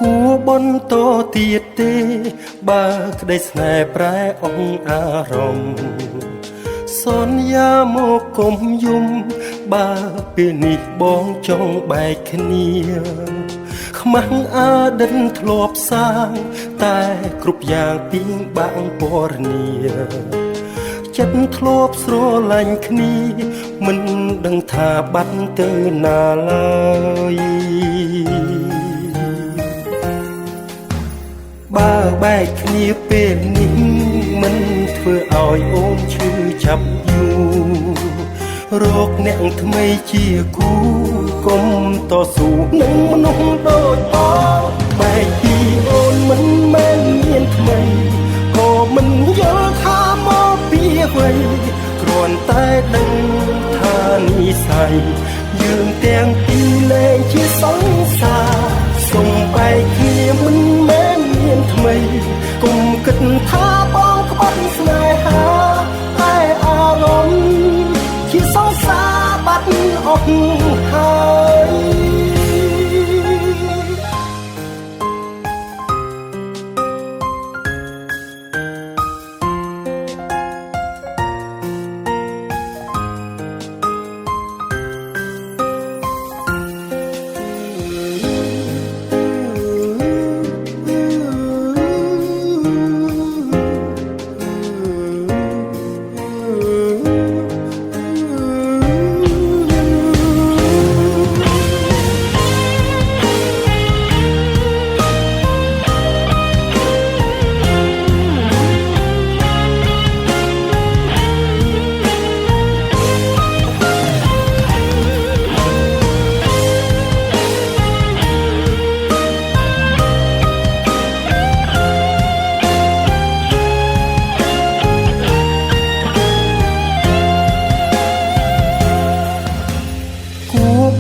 គួរបន្តទៀតទេបើក្តីស្នេហ៍ប្រែអង្គអារម្មណ៍សន្យាមកគុំយំបើពេលនេះបងចង់បែកគ្នាខ្មាំងអតីតធ្លាប់សាងតែគ្រប់យ៉ាងពីងបាក់ពណ៌នាចិត្តធ្លាប់ស្រឡាញ់គ្នាមិនដឹងថាបាត់ទៅណាឡើយបើបែកគ្នាពេលនេះមិនធ្វើឲ្យអូនឈឺចាប់យូររកអ្នកថ្មីជាគូកុំតស៊ូនឹងមនុស្សដូចបងបែកពីអូនមិនមែនមានថ្មីក៏មិនយល់ថាមកពីអ្វីគ្រាន់តែដឹងថានិស្ស័យយើងទាំងពីរលែងជាសង្សារសុំបែកគ្នាមិនមែនមានថ្មីកុំគិតថាបងក្បត់ស្នេហាតែអារម្មណ៍ជាសង្សារបាត់អស់ហើយ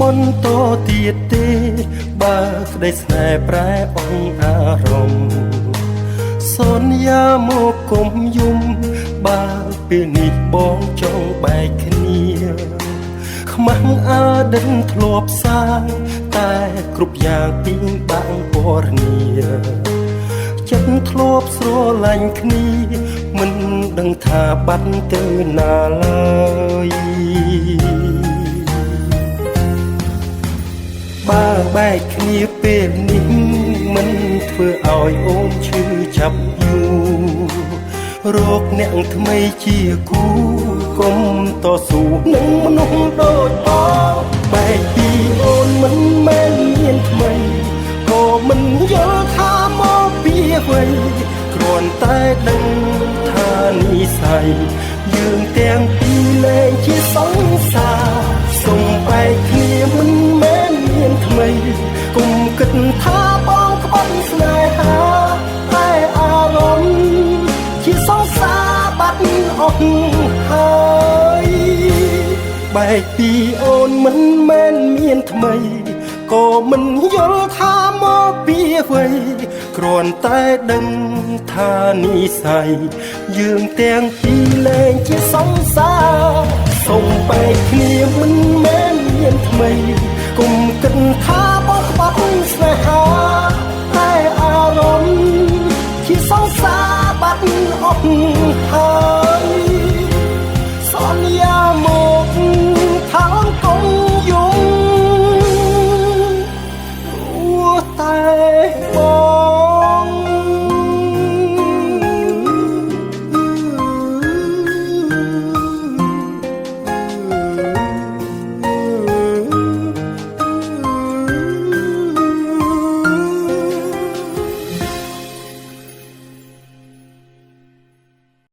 បន្តទៀតទេបើក្តីស្នេហ៍ប្រែអង្គអារម្មណ៍សន្យាមកគុំយំបើពេលនេះបងចង់បែកគ្នាខ្មាំងអតីតធ្លាប់សាងតែគ្រប់យ៉ាងពីងបាក់ពណ៌នាចិត្តធ្លាប់ស្រឡាញ់គ្នាមិនដឹងថាបាត់ទៅណាឡើយបើបែកគ្នាពេលនេះមិនធ្វើឲ្យអូនឈឺចាប់យូររកអ្នកថ្មីជាគូកុំតស៊ូនឹងមនុស្សដូចបងបែកពីអូនមិនមែនមានថ្មីក៏មិនយល់ថាមកពីអ្វីគ្រាន់តែដឹងថានិស្ស័យយើងទាំងពីរលែងជាសង្សារសុំបែកគ្នាមិនមែនមានថ្មីកុំគិតថាបងក្បត់ស្នេហាតែអារម្មណ៍ជាសង្សារបាត់អស់ហើយបែកពីអូនមិនមែនមានថ្មីក៏មិនយល់ថាមកពីអ្វីគ្រាន់តែដឹងថានិស្ស័យយើងទាំងពីរលែងជាសង្សារសុំបែកគ្នាមិនមែនមានថ្មីកុំគិតថាបងក្បត់ស្នេហាតែអារម្មណ៍ជាសង្សារបាត់អស់ហើយ